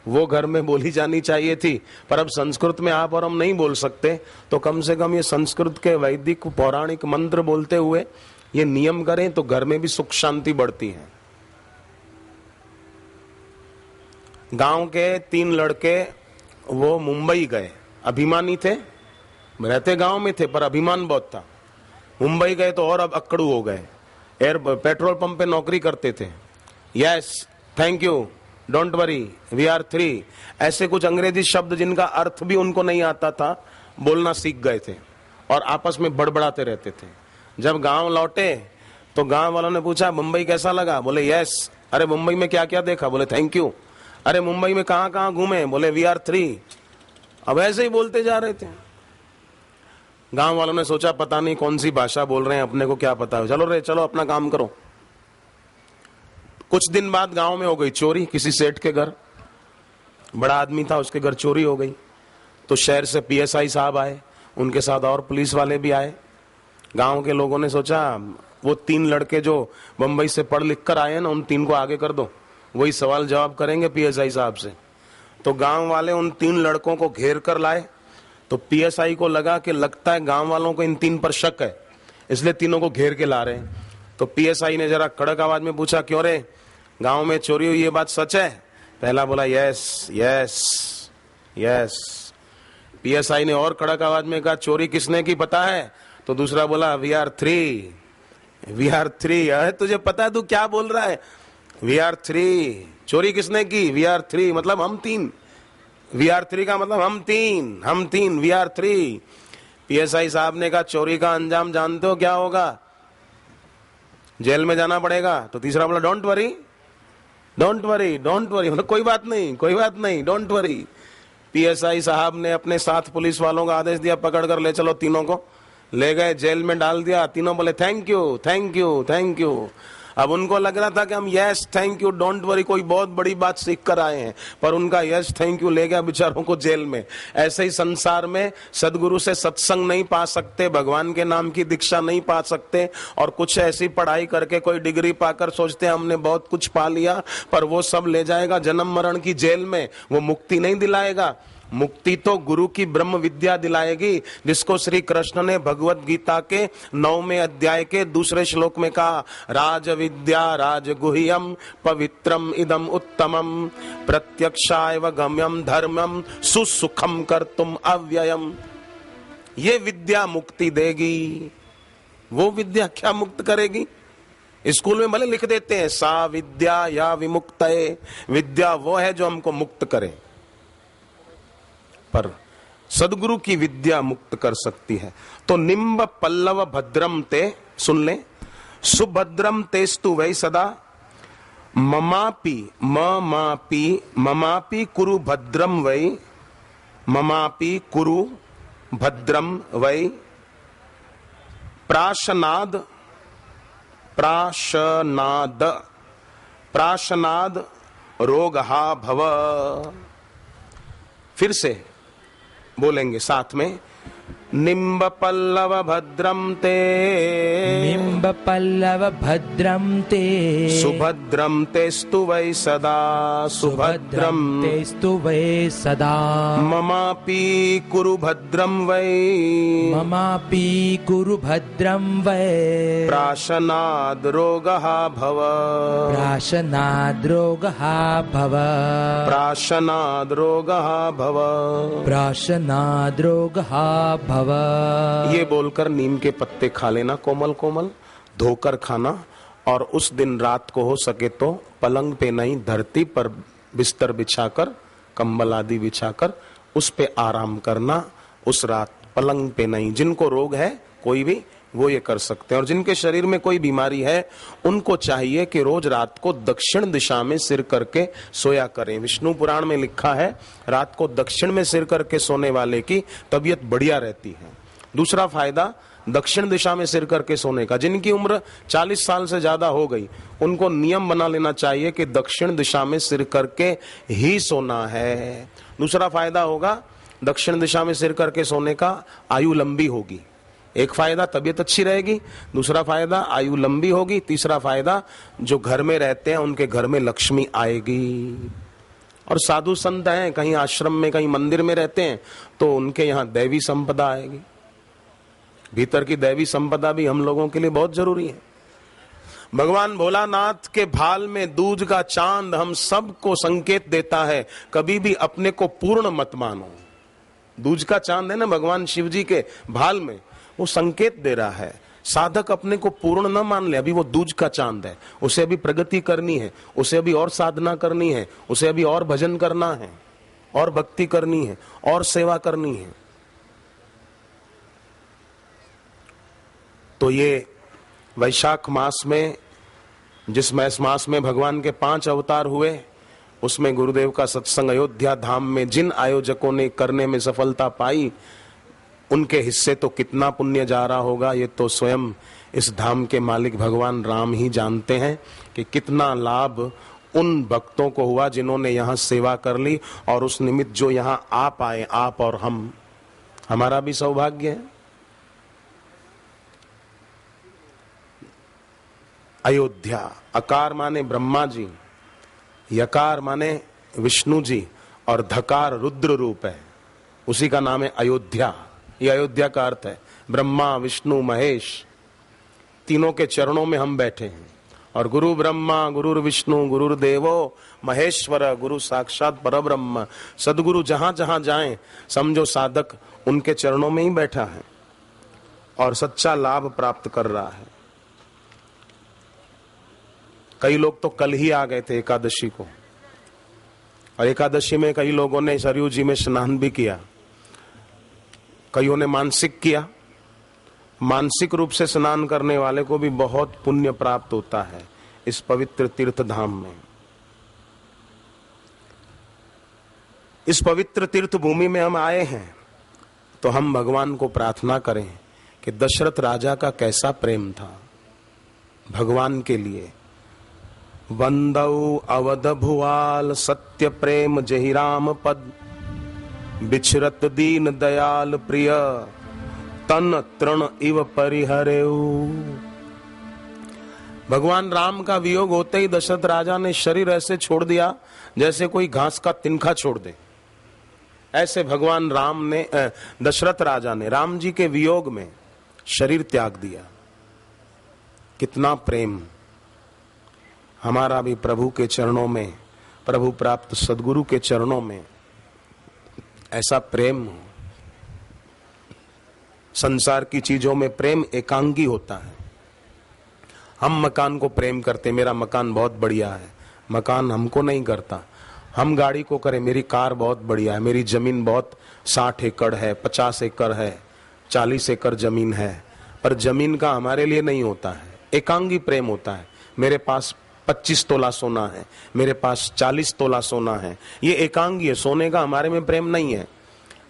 वो घर में बोली जानी चाहिए थी, पर अब संस्कृत में आप और हम नहीं बोल सकते, तो कम से कम ये संस्कृत के वैदिक पौराणिक मंत्र बोलते हुए ये नियम करें तो घर में भी सुख शांति बढ़ती है। गांव के 3 लड़के वो मुंबई गए, अभिमानी थे, रहते गांव में थे पर अभिमान बहुत था। मुंबई गए तो और अब अक्कड़ू हो गए, पेट्रोल पंप पे नौकरी करते थे। Yes, thank you, don't worry, we are 3, ऐसे कुछ अंग्रेजी शब्द जिनका अर्थ भी उनको नहीं आता था बोलना सीख गए थे और आपस में बड़बड़ाते रहते थे। जब गांव लौटे तो गांव वालों ने पूछा मुंबई कैसा लगा? बोले यस। अरे मुंबई में क्या क्या देखा? बोले थैंक यू। अरे मुंबई में कहां कहां घूमे? बोले वी आर 3। अब ऐसे ही बोलते जा रहे थे। गांव वालों ने सोचा पता नहीं कौन सी भाषा बोल रहे हैं, अपने को क्या पता है, चलो रे चलो अपना काम करो। कुछ दिन बाद गांव में हो गई चोरी, किसी सेठ के घर, बड़ा आदमी था, उसके घर चोरी हो गई। तो शहर से पीएसआई साहब आए, उनके साथ और पुलिस वाले भी आए। गांव के लोगों ने सोचा वो 3 लड़के जो बंबई से पढ़ लिख कर आए हैं ना, उन 3 को आगे कर दो, वही सवाल जवाब करेंगे पीएसआई साहब से। तो गांव वाले उन 3 लड़कों को घेर कर लाए। तो पीएसआई को लगा कि लगता है गांव वालों को इन 3 पर शक है, इसलिए तीनों को घेर के ला रहे हैं। तो पीएसआई ने जरा कड़क आवाज में पूछा, क्यों रे, गांव में चोरी हुई, ये बात सच है? पहला बोला यस यस यस। पीएसआई ने और कड़क आवाज में कहा, चोरी किसने की पता है? तो दूसरा बोला वी आर 3, वी आर 3। अरे तुझे पता है तू क्या बोल रहा है? We are 3। चोरी किसने की? वी आर 3 मतलब हम 3। वी आर 3 का मतलब हम 3, वी आर 3। पीएसआई साहब ने कहा चोरी का अंजाम जानते हो क्या होगा? जेल में जाना पड़ेगा। तो तीसरा बोला don't worry, don't worry, don't worry, मतलब कोई बात नहीं, कोई बात नहीं, डोंट वरी। पीएसआई साहब ने अपने साथ पुलिस वालों का आदेश दिया, पकड़ कर ले चलो, तीनों को ले गए, जेल में डाल दिया। तीनों बोले thank you thank you thank you. अब उनको लग रहा था कि हम yes thank you don't worry कोई बहुत बड़ी बात सीख कर आए हैं, पर उनका यस थैंक यू ले गया बेचारों को जेल में। ऐसे ही संसार में सदगुरु से सत्संग नहीं पा सकते, भगवान के नाम की दीक्षा नहीं पा सकते, और कुछ ऐसी पढ़ाई करके कोई डिग्री पाकर सोचते हैं हमने बहुत कुछ पा लिया, पर वो सब ले जाएगा जन्म मरण की जेल में, वो मुक्ति नहीं दिलाएगा। मुक्ति तो गुरु की ब्रह्म विद्या दिलाएगी, जिसको श्री कृष्ण ने भगवत गीता के 9वें अध्याय के 2 श्लोक में कहा, राज विद्या राजगुह्यम पवित्रम इदम उत्तमम प्रत्यक्षाय गम्यम धर्मम सुसुखम कर्तुम अव्ययम। ये विद्या मुक्ति देगी। वो विद्या क्या मुक्त करेगी? स्कूल में भले लिख देते हैं सा विद्या या विमुक्तये, विद्या वो है जो हमको मुक्त करे, पर सदगुरु की विद्या मुक्त कर सकती है। तो निम्ब पल्लव भद्रम ते, सुन ले, सुभद्रम तेस्तु वै सदा, ममापि ममापि कुरु भद्रम वै, ममापि कुरु भद्रम वै, प्राशनाद प्राशनाद प्राशनाद रोगहा भव। फिर से बोलेंगे साथ में, निम्ब पल्लव भद्रम ते निम्ब पल्लव भद्रम ते सुभद्रम तेस्तु वै सदा सुभद्रम तेस्तु वै सदा ममापि कुरु भद्रम वै ममापि कुरु भद्रम वै प्राशनाद् रोगः भव प्राशनाद् रोगः भव प्राशनाद् रोगः भव प्राशनाद् रोगः भव। ये बोलकर नीम के पत्ते खा लेना कोमल कोमल, धोकर खाना, और उस दिन रात को हो सके तो पलंग पे नहीं धरती पर बिस्तर बिछाकर कंबल आदि बिछाकर उस पे आराम करना। उस रात पलंग पे नहीं। जिनको रोग है कोई भी वो ये कर सकते हैं, और जिनके शरीर में कोई बीमारी है उनको चाहिए कि रोज रात को दक्षिण दिशा में सिर करके सोया करें। विष्णु पुराण में लिखा है रात को दक्षिण में सिर करके सोने वाले की तबीयत बढ़िया रहती है। दूसरा फायदा दक्षिण दिशा में सिर करके सोने का, जिनकी उम्र 40 साल से ज्यादा हो गई उनको नियम बना लेना चाहिए कि दक्षिण दिशा में सिर करके ही सोना है। दूसरा फायदा होगा दक्षिण दिशा में सिर करके सोने का, आयु लंबी होगी। एक फायदा तबीयत अच्छी रहेगी, दूसरा फायदा आयु लंबी होगी, तीसरा फायदा जो घर में रहते हैं उनके घर में लक्ष्मी आएगी। और साधु संत हैं, कहीं आश्रम में कहीं मंदिर में रहते हैं तो उनके यहाँ दैवी संपदा आएगी। भीतर की दैवी संपदा भी हम लोगों के लिए बहुत जरूरी है। भगवान भोलानाथ के भाल में दूज का चांद हम सबको संकेत देता है, कभी भी अपने को पूर्ण मत मानो। दूज का चांद है ना भगवान शिव जी के भाल में, वो संकेत दे रहा है साधक अपने को पूर्ण न मान ले। अभी वो दूज का चांद है, उसे अभी प्रगति करनी है, उसे अभी और साधना करनी है, उसे अभी और भजन करना है, और भक्ति करनी है, और सेवा करनी है। तो ये वैशाख मास में, जिस मैस मास में भगवान के 5 अवतार हुए, उसमें गुरुदेव का सत्संग अयोध्या धाम में जिन आयोजकों ने करने में सफलता पाई उनके हिस्से तो कितना पुण्य जा रहा होगा, ये तो स्वयं इस धाम के मालिक भगवान राम ही जानते हैं कि कितना लाभ उन भक्तों को हुआ जिन्होंने यहाँ सेवा कर ली, और उस निमित्त जो यहाँ आप आए, आप और हम, हमारा भी सौभाग्य है। अयोध्या, अकार माने ब्रह्मा जी, यकार माने विष्णु जी, और धकार रुद्र रूप है, उसी का नाम है अयोध्या। ये अयोध्या का अर्थ है ब्रह्मा विष्णु महेश, तीनों के चरणों में हम बैठे हैं। और गुरु ब्रह्मा गुरु विष्णु गुरुर्देवो महेश्वर, गुरु साक्षात परब्रह्म। सदगुरु जहां जहां जाएं समझो साधक उनके चरणों में ही बैठा है और सच्चा लाभ प्राप्त कर रहा है। कई लोग तो कल ही आ गए थे एकादशी को, और एकादशी में कई लोगों ने सरयू जी में स्नान भी किया, कईयों ने मानसिक किया। मानसिक रूप से स्नान करने वाले को भी बहुत पुण्य प्राप्त होता है इस पवित्र तीर्थ धाम में। इस पवित्र तीर्थ भूमि में हम आए हैं तो हम भगवान को प्रार्थना करें कि दशरथ राजा का कैसा प्रेम था भगवान के लिए। वंदौ अवध भुआल सत्य प्रेम जहि राम पद, बिछरत दीन दयाल प्रिय तन तृण इव परिहरेऊ। भगवान राम का वियोग होते ही दशरथ राजा ने शरीर ऐसे छोड़ दिया जैसे कोई घास का तिनका छोड़ दे। ऐसे भगवान राम ने, दशरथ राजा ने राम जी के वियोग में शरीर त्याग दिया। कितना प्रेम हमारा भी प्रभु के चरणों में, प्रभु प्राप्त सदगुरु के चरणों में ऐसा प्रेम हो। संसार की चीजों में प्रेम एकांगी होता है। हम मकान को प्रेम करते, मेरा मकान बहुत बढ़िया है, मकान हमको नहीं करता। हम गाड़ी को करें, मेरी कार बहुत बढ़िया है, मेरी जमीन बहुत 60 एकड़ है, 50 एकड़ है, 40 एकड़ जमीन है, पर जमीन का हमारे लिए नहीं होता है। एकांगी प्रेम होता है। मेरे पास 25 तोला सोना है, मेरे पास 40 तोला सोना है, ये एकांगी है, सोने का हमारे में प्रेम नहीं है।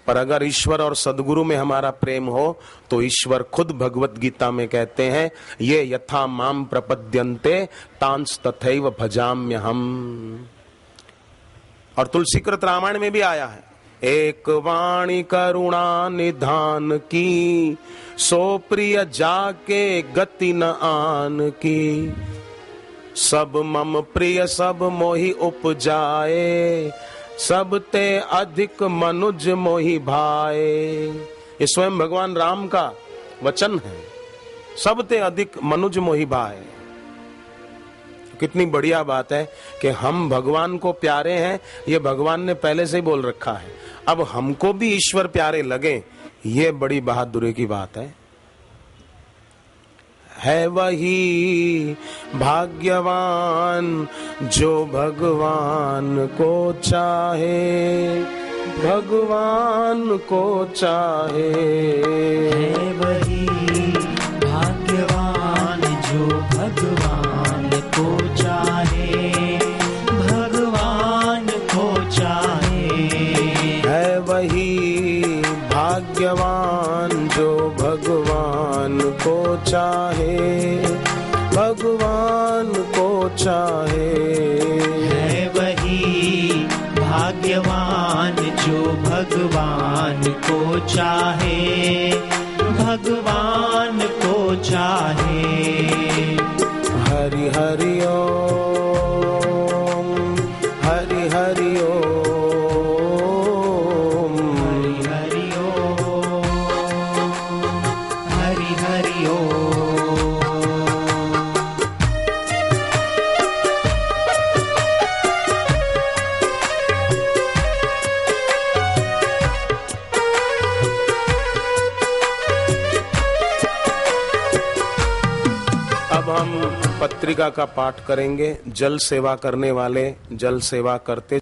पर अगर ईश्वर और सदगुरु में हमारा प्रेम हो तो ईश्वर खुद भगवत गीता में कहते हैं, ये यथा माम प्रपद्यन्ते तांस तथैव भजाम्यहम्। और तुलसीकृत रामायण में भी आया है, एक वाणी करुणा निधान की, सो प्रिय जाके गति न आन की। सब मम प्रिय सब मोहि उपजाए, सब ते अधिक मनुज मोहि भाए। ये स्वयं भगवान राम का वचन है, सब ते अधिक मनुज मोहि भाए। कितनी बढ़िया बात है कि हम भगवान को प्यारे हैं, ये भगवान ने पहले से ही बोल रखा है। अब हमको भी ईश्वर प्यारे लगे, ये बड़ी बहादुरी की बात है वही भाग्यवान जो भगवान को चाहे, भगवान को चाहे। है वही भाग्यवान जो भगवान को चाहे, भगवान को चाहे। है वही भाग्यवान जो भगवान को चाहे, भगवान को चाहे। है वही भाग्यवान जो भगवान को चाहे, भगवान को चाहे। हरि हरि ओम, हरि हरि ओम, हरि हरि ओम, हरि हरि ओम। अब हम पत्रिका का पाठ करेंगे। जल सेवा करने वाले जल सेवा करते